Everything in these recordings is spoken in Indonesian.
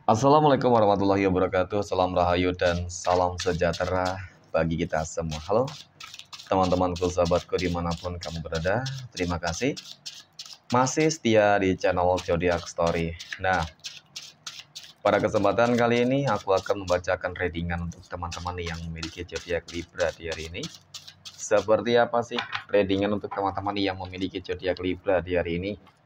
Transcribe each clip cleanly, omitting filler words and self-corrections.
Assalamualaikum warahmatullahi wabarakatuh. Salam rahayu dan salam sejahtera bagi kita semua. Halo teman-temanku, sahabatku dimanapun kamu berada. Terima kasih masih setia di channel Zodiac Story. Nah, pada kesempatan kali ini aku akan membacakan readingan untuk teman-teman yang memiliki zodiak Libra di hari ini. Seperti apa sih readingan untuk teman-teman yang memiliki zodiak Libra di hari ini?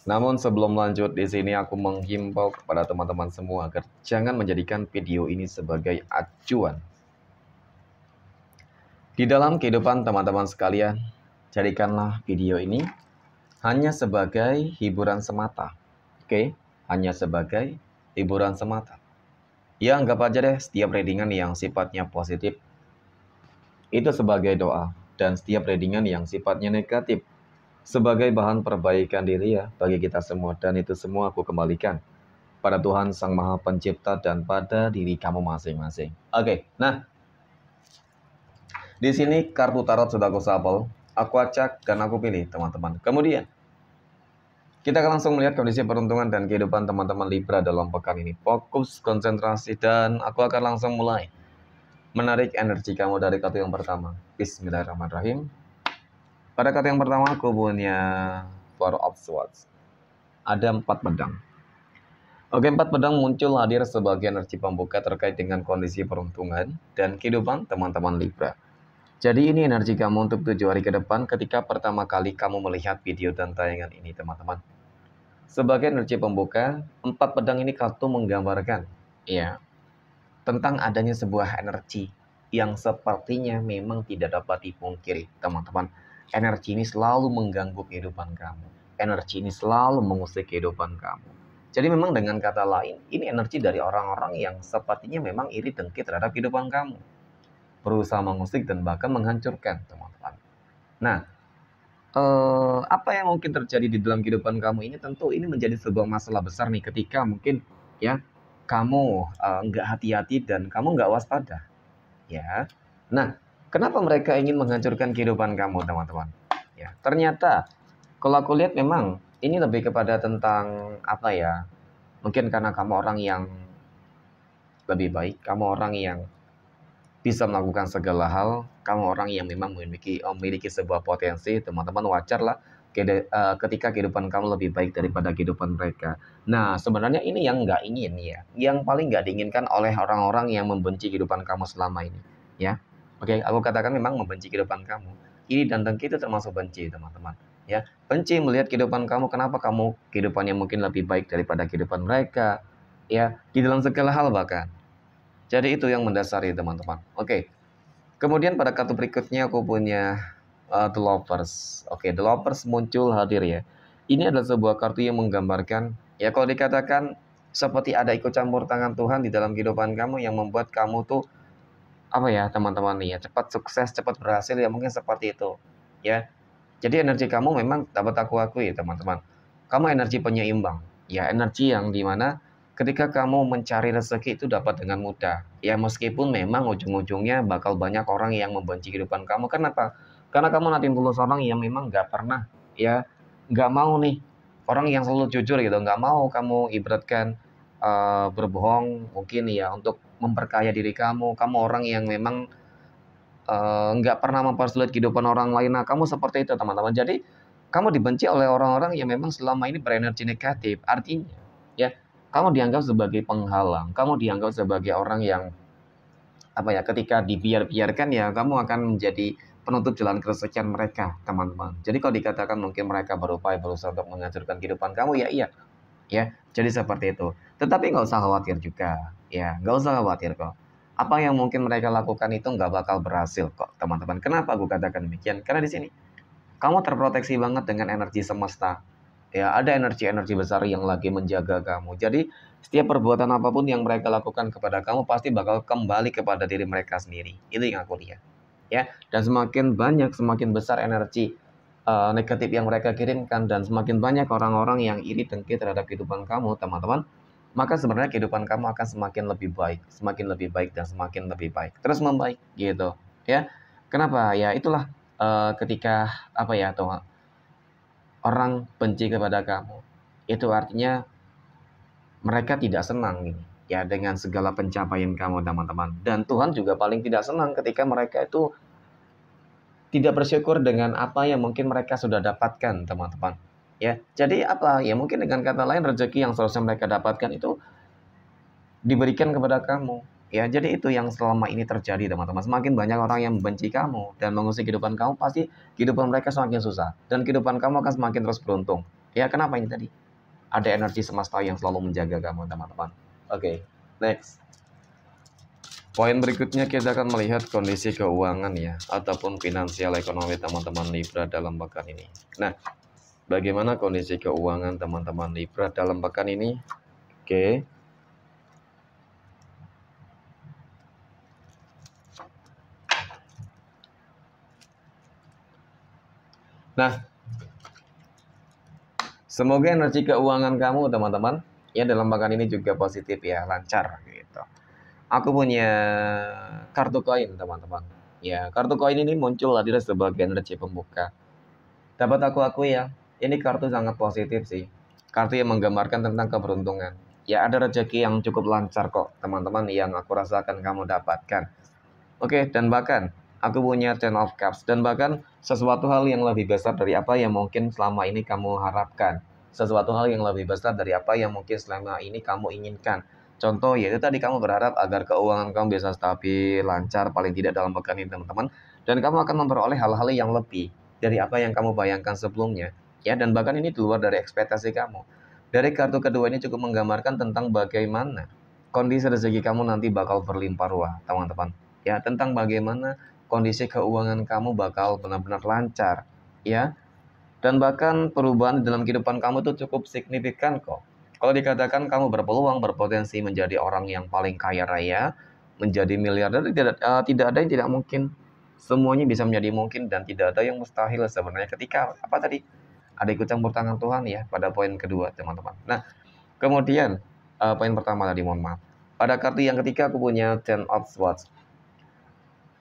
Namun sebelum lanjut, di sini aku menghimbau kepada teman-teman semua agar jangan menjadikan video ini sebagai acuan. Di dalam kehidupan teman-teman sekalian, jadikanlah video ini hanya sebagai hiburan semata. Oke, hanya sebagai hiburan semata. Ya, anggap aja deh setiap readingan yang sifatnya positif itu sebagai doa, dan setiap readingan yang sifatnya negatif sebagai bahan perbaikan diri ya bagi kita semua, dan itu semua aku kembalikan pada Tuhan Sang Maha Pencipta dan pada diri kamu masing-masing. Oke, nah di sini kartu tarot sudah aku shuffle, aku acak dan aku pilih teman-teman. Kemudian kita akan langsung melihat kondisi peruntungan dan kehidupan teman-teman Libra dalam pekan ini. Fokus, konsentrasi, dan aku akan langsung mulai menarik energi kamu dari kartu yang pertama. Bismillahirrahmanirrahim. Pada kartu yang pertama aku punya Four of Swords. Ada 4 pedang. Oke, 4 pedang muncul hadir sebagai energi pembuka terkait dengan kondisi peruntungan dan kehidupan teman-teman Libra. Jadi ini energi kamu untuk 7 hari ke depan ketika pertama kali kamu melihat video dan tayangan ini, teman-teman. Sebagai energi pembuka, 4 pedang ini kartu menggambarkan ya tentang adanya sebuah energi yang sepertinya memang tidak dapat dipungkiri, teman-teman. Energi ini selalu mengganggu kehidupan kamu. Energi ini selalu mengusik kehidupan kamu. Jadi memang dengan kata lain, ini energi dari orang-orang yang sepertinya memang iri dengki terhadap kehidupan kamu. Berusaha mengusik dan bahkan menghancurkan, teman-teman. Nah, apa yang mungkin terjadi di dalam kehidupan kamu ini, tentu ini menjadi sebuah masalah besar nih ketika mungkin ya kamu nggak hati-hati dan kamu nggak waspada. Ya, nah, kenapa mereka ingin menghancurkan kehidupan kamu, teman-teman? Ya, ternyata kalau aku lihat memang ini lebih kepada tentang apa ya? Mungkin karena kamu orang yang lebih baik, kamu orang yang bisa melakukan segala hal, kamu orang yang memang memiliki sebuah potensi, teman-teman, wajar lah ketika kehidupan kamu lebih baik daripada kehidupan mereka. Nah, sebenarnya ini yang nggak ingin ya, yang paling nggak diinginkan oleh orang-orang yang membenci kehidupan kamu selama ini, ya. Oke, aku katakan memang membenci kehidupan kamu. Iri dan dengki itu termasuk benci, teman-teman. Ya, benci melihat kehidupan kamu, kenapa kamu kehidupannya mungkin lebih baik daripada kehidupan mereka, ya, di dalam segala hal bahkan. Jadi itu yang mendasari, teman-teman. Oke. Kemudian pada kartu berikutnya aku punya The Lovers. Oke, The Lovers muncul hadir ya. Ini adalah sebuah kartu yang menggambarkan ya, kalau dikatakan seperti ada ikut campur tangan Tuhan di dalam kehidupan kamu yang membuat kamu tuh apa ya, teman-teman nih ya, cepat sukses, cepat berhasil ya, mungkin seperti itu. Ya. Jadi energi kamu memang dapat aku akui, teman-teman. Kamu energi penyeimbang. Ya, energi yang dimana ketika kamu mencari rezeki itu dapat dengan mudah. Ya, meskipun memang ujung-ujungnya bakal banyak orang yang membenci kehidupan kamu. Kenapa? Karena kamu nanti tulus orang yang memang nggak pernah, ya, nggak mau nih. Orang yang selalu jujur gitu, nggak mau kamu ibaratkan berbohong mungkin ya untuk memperkaya diri kamu. Kamu orang yang memang nggak pernah mempersulit kehidupan orang lain. Nah, kamu seperti itu, teman-teman. Jadi, kamu dibenci oleh orang-orang yang memang selama ini berenergi negatif. Artinya, ya, kamu dianggap sebagai penghalang. Kamu dianggap sebagai orang yang, apa ya, ketika dibiarkan ya, kamu akan menjadi penutup jalan keresahan mereka, teman-teman. Jadi, kalau dikatakan mungkin mereka berupaya berusaha untuk menghancurkan kehidupan kamu, ya iya. Ya, jadi seperti itu. Tetapi nggak usah khawatir juga. Ya, nggak usah khawatir kok. Apa yang mungkin mereka lakukan itu nggak bakal berhasil kok, teman-teman. Kenapa aku katakan demikian? Karena di sini kamu terproteksi banget dengan energi semesta. Ya, ada energi-energi besar yang lagi menjaga kamu. Jadi, setiap perbuatan apapun yang mereka lakukan kepada kamu pasti bakal kembali kepada diri mereka sendiri. Itu yang aku lihat. Ya, dan semakin banyak, semakin besar energi negatif yang mereka kirimkan, dan semakin banyak orang-orang yang iri dengki terhadap kehidupan kamu, teman-teman, maka sebenarnya kehidupan kamu akan semakin lebih baik dan semakin lebih baik, terus membaik gitu ya. Kenapa? Ya itulah ketika apa ya, tuh orang benci kepada kamu, itu artinya mereka tidak senang ya dengan segala pencapaian kamu teman-teman. Dan Tuhan juga paling tidak senang ketika mereka itu tidak bersyukur dengan apa yang mungkin mereka sudah dapatkan teman-teman. Ya, jadi apa? Ya mungkin dengan kata lain rezeki yang seharusnya mereka dapatkan itu diberikan kepada kamu. Ya, jadi itu yang selama ini terjadi teman-teman. Semakin banyak orang yang membenci kamu dan mengusik kehidupan kamu, pasti kehidupan mereka semakin susah. Dan kehidupan kamu akan semakin terus beruntung. Ya, kenapa ini tadi? Ada energi semesta yang selalu menjaga kamu teman-teman. Oke, next. Poin berikutnya kita akan melihat kondisi keuangan ya, ataupun finansial ekonomi teman-teman Libra dalam pekan ini. Nah, bagaimana kondisi keuangan teman-teman Libra dalam pekan ini? Oke. Nah, semoga energi keuangan kamu teman-teman ya dalam pekan ini juga positif ya, lancar gitu. Aku punya kartu koin teman-teman. Ya, kartu koin ini muncul hadir sebagai energi pembuka. Dapat aku akui ya, ini kartu sangat positif sih. Kartu yang menggambarkan tentang keberuntungan. Ya, ada rezeki yang cukup lancar kok teman-teman yang aku rasakan kamu dapatkan. Oke, dan bahkan aku punya Ten of Cups. Dan bahkan sesuatu hal yang lebih besar dari apa yang mungkin selama ini kamu harapkan. Sesuatu hal yang lebih besar dari apa yang mungkin selama ini kamu inginkan. Contoh yaitu tadi kamu berharap agar keuangan kamu bisa stabil, lancar, paling tidak dalam pekan ini teman-teman. Dan kamu akan memperoleh hal-hal yang lebih dari apa yang kamu bayangkan sebelumnya. Ya, dan bahkan ini di luar dari ekspektasi kamu. Dari kartu kedua ini cukup menggambarkan tentang bagaimana kondisi rezeki kamu nanti bakal berlimpah ruah, teman-teman. Ya, tentang bagaimana kondisi keuangan kamu bakal benar-benar lancar, ya. Dan bahkan perubahan dalam kehidupan kamu itu cukup signifikan kok. Kalau dikatakan kamu berpeluang, berpotensi menjadi orang yang paling kaya raya, menjadi miliarder, tidak ada yang tidak mungkin. Semuanya bisa menjadi mungkin dan tidak ada yang mustahil sebenarnya ketika apa tadi? Ada ikut campur tangan Tuhan ya pada poin kedua, teman-teman. Nah, kemudian poin pertama tadi mohon maaf. Pada kartu yang ketiga aku punya Ten of Swords.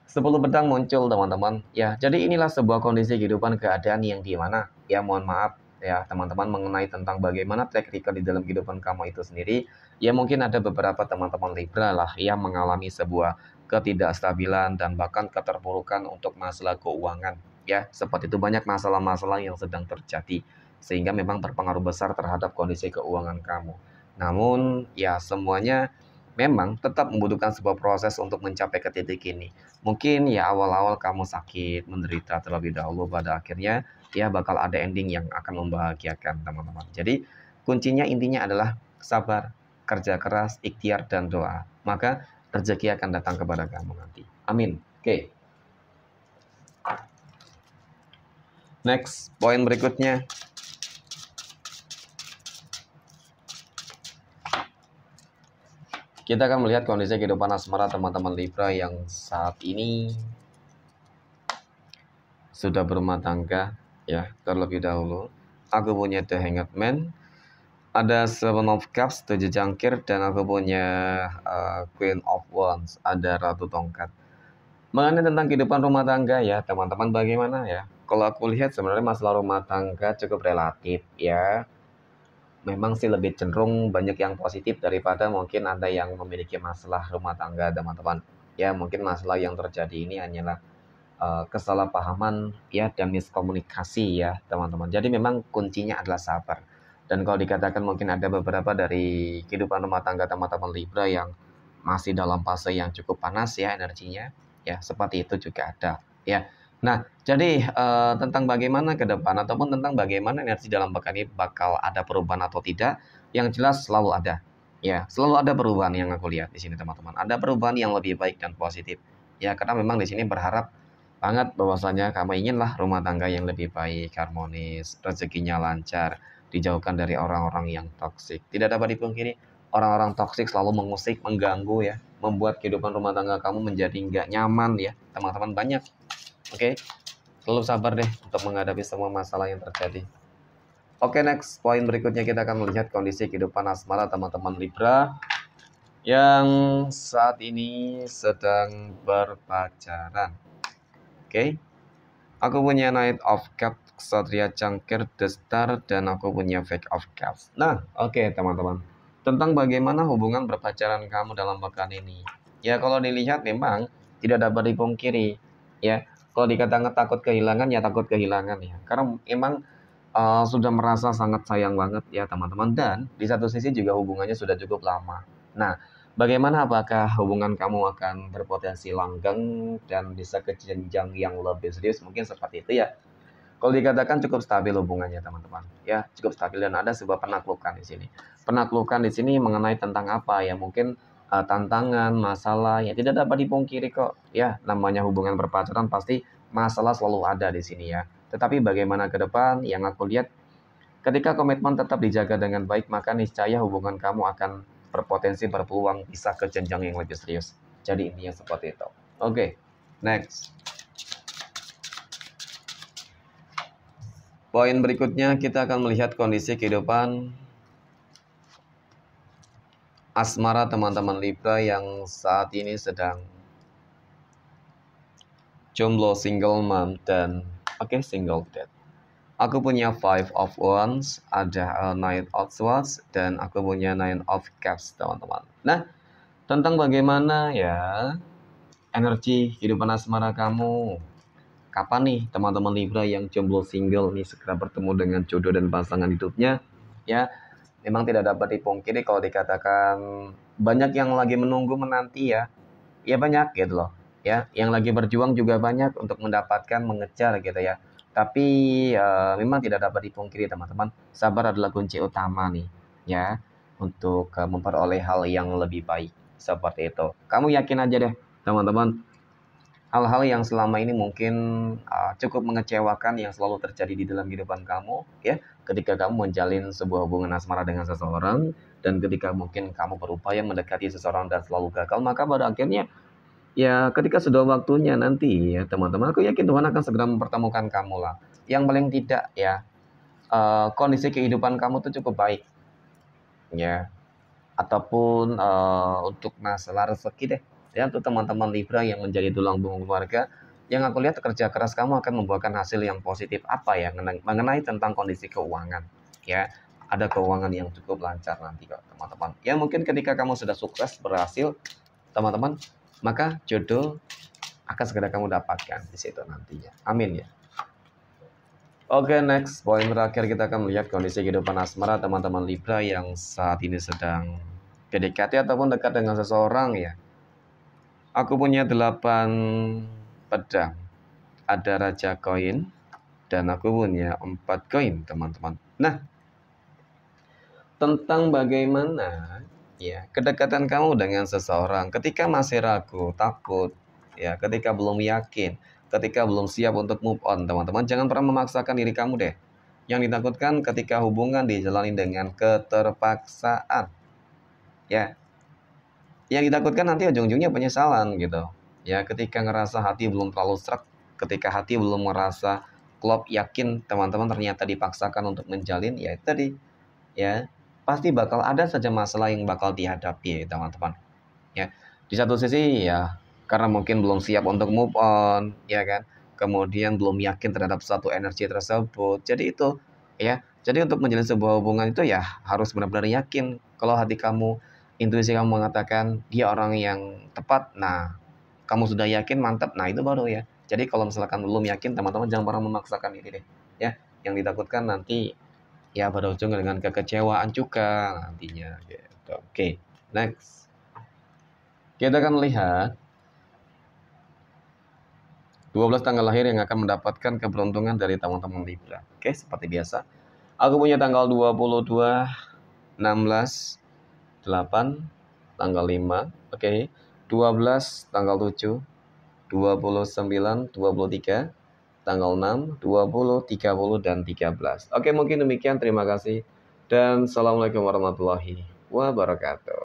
10 pedang muncul teman-teman. Ya, jadi inilah sebuah kondisi kehidupan keadaan yang di mana ya mohon maaf ya teman-teman mengenai tentang bagaimana track record di dalam kehidupan kamu itu sendiri. Ya mungkin ada beberapa teman-teman Libra lah yang mengalami sebuah ketidakstabilan dan bahkan keterpurukan untuk masalah keuangan. Ya, seperti itu banyak masalah-masalah yang sedang terjadi sehingga memang berpengaruh besar terhadap kondisi keuangan kamu. Namun ya semuanya memang tetap membutuhkan sebuah proses untuk mencapai ke titik ini. Mungkin ya awal-awal kamu sakit, menderita terlebih dahulu, pada akhirnya ya bakal ada ending yang akan membahagiakan teman-teman. Jadi kuncinya intinya adalah sabar, kerja keras, ikhtiar dan doa. Maka rezeki akan datang kepada kamu nanti. Amin. Oke. Next, poin berikutnya. Kita akan melihat kondisi kehidupan asmara teman-teman Libra yang saat ini sudah berumah tangga ya terlebih dahulu. Aku punya The Hanged Man, ada Seven of Cups, 7 cangkir, dan aku punya Queen of Wands, ada Ratu Tongkat. Mengenai tentang kehidupan rumah tangga ya teman-teman bagaimana ya? Kalau aku lihat sebenarnya masalah rumah tangga cukup relatif ya. Memang sih lebih cenderung banyak yang positif daripada mungkin ada yang memiliki masalah rumah tangga teman-teman. Ya mungkin masalah yang terjadi ini hanyalah kesalahpahaman ya dan miskomunikasi ya teman-teman. Jadi memang kuncinya adalah sabar. Dan kalau dikatakan mungkin ada beberapa dari kehidupan rumah tangga teman-teman Libra yang masih dalam fase yang cukup panas ya energinya, ya seperti itu juga ada ya. Nah, jadi tentang bagaimana ke depan ataupun tentang bagaimana energi dalam pekan ini bakal ada perubahan atau tidak, yang jelas selalu ada. Ya, selalu ada perubahan yang aku lihat di sini teman-teman. Ada perubahan yang lebih baik dan positif. Ya, karena memang di sini berharap banget bahwasanya kamu inginlah rumah tangga yang lebih baik, harmonis, rezekinya lancar, dijauhkan dari orang-orang yang toksik. Tidak dapat dipungkiri, orang-orang toksik selalu mengusik, mengganggu ya, membuat kehidupan rumah tangga kamu menjadi nggak nyaman ya, teman-teman banyak. Oke, selalu sabar deh untuk menghadapi semua masalah yang terjadi. Oke, next poin berikutnya kita akan melihat kondisi kehidupan asmara teman-teman Libra yang saat ini sedang berpacaran. Oke, aku punya Knight of Cups, Ksatria Cangkir, The Star, dan aku punya Fake of Cups. Nah, oke teman-teman. tentang bagaimana hubungan berpacaran kamu dalam pekan ini. Ya, kalau dilihat memang tidak dapat dipungkiri. Ya, kalau dikatakan takut kehilangan, ya takut kehilangan ya. Karena memang sudah merasa sangat sayang banget ya teman-teman. Dan di satu sisi juga hubungannya sudah cukup lama. Nah, bagaimana apakah hubungan kamu akan berpotensi langgeng dan bisa ke jenjang yang lebih serius? Mungkin seperti itu ya. Kalau dikatakan cukup stabil hubungannya teman-teman, ya cukup stabil dan ada sebuah penaklukan di sini. Penaklukan di sini mengenai tentang apa ya? Mungkin tantangan, masalah ya tidak dapat dipungkiri kok. Ya, namanya hubungan berpacaran pasti masalah selalu ada di sini ya. Tetapi bagaimana ke depan yang aku lihat ketika komitmen tetap dijaga dengan baik maka niscaya hubungan kamu akan berpotensi berpeluang bisa ke jenjang yang lebih serius. Jadi intinya seperti itu. Oke, next. Poin berikutnya kita akan melihat kondisi kehidupan asmara teman-teman Libra yang saat ini sedang jomblo, single mom, dan single dad. Aku punya Five of Wands, ada Knight of Swords, dan aku punya Nine of Cups teman-teman. Nah, tentang bagaimana ya energi kehidupan asmara kamu. Kapan nih teman-teman Libra yang jomblo single nih segera bertemu dengan jodoh dan pasangan hidupnya? Ya, memang tidak dapat dipungkiri kalau dikatakan banyak yang lagi menunggu menanti ya. Ya banyak gitu loh. Ya, yang lagi berjuang juga banyak untuk mendapatkan mengejar gitu ya. Tapi memang tidak dapat dipungkiri teman-teman, sabar adalah kunci utama nih ya untuk memperoleh hal yang lebih baik seperti itu. Kamu yakin aja deh teman-teman, hal-hal yang selama ini mungkin cukup mengecewakan yang selalu terjadi di dalam kehidupan kamu ya, ketika kamu menjalin sebuah hubungan asmara dengan seseorang dan ketika mungkin kamu berupaya mendekati seseorang dan selalu gagal, maka pada akhirnya ya ketika sudah waktunya nanti ya teman-teman, aku yakin Tuhan akan segera mempertemukan kamu lah. Yang paling tidak ya kondisi kehidupan kamu tuh cukup baik ya, ataupun untuk masalah rezeki deh ya, untuk teman-teman Libra yang menjadi tulang punggung keluarga, yang aku lihat kerja keras kamu akan membuahkan hasil yang positif apa ya mengenai tentang kondisi keuangan ya, ada keuangan yang cukup lancar nanti kok teman-teman ya. Mungkin ketika kamu sudah sukses berhasil teman-teman, maka jodoh akan segera kamu dapatkan di situ nantinya, amin ya. Oke, next. Poin terakhir kita akan melihat kondisi kehidupan asmara teman-teman Libra yang saat ini sedang PDKT ataupun dekat dengan seseorang ya. Aku punya 8 pedang. Ada Raja Koin dan aku punya 4 koin, teman-teman. Nah, tentang bagaimana ya kedekatan kamu dengan seseorang ketika masih ragu, takut, ya, ketika belum yakin, ketika belum siap untuk move on, teman-teman, jangan pernah memaksakan diri kamu deh. Yang ditakutkan ketika hubungan dijalani dengan keterpaksaan. Ya, yang ditakutkan nanti ujung-ujungnya penyesalan gitu. Ya, ketika ngerasa hati belum terlalu serak, ketika hati belum merasa klop, yakin teman-teman ternyata dipaksakan untuk menjalin, ya itu tadi. Ya, pasti bakal ada saja masalah yang bakal dihadapi teman-teman. Ya, di satu sisi ya karena mungkin belum siap untuk move on, ya kan. Kemudian belum yakin terhadap suatu energi tersebut. Jadi itu ya. Jadi untuk menjalin sebuah hubungan itu ya harus benar-benar yakin kalau hati kamu, intuisi kamu mengatakan dia orang yang tepat. Nah, kamu sudah yakin, mantap. Nah, itu baru ya. Jadi kalau misalkan belum yakin, teman-teman jangan pernah memaksakan diri deh. Ya, yang ditakutkan nanti ya berujung dengan kekecewaan juga nantinya gitu. Oke, next. Kita akan melihat 12 tanggal lahir yang akan mendapatkan keberuntungan dari teman-teman Libra. Oke, seperti biasa. Aku punya tanggal 22, 16, 8, tanggal 5, oke. 12, tanggal 7, 29, 23, tanggal 6, 20, 30, dan 13. Oke, mungkin demikian. Terima kasih. Dan Assalamualaikum warahmatullahi wabarakatuh.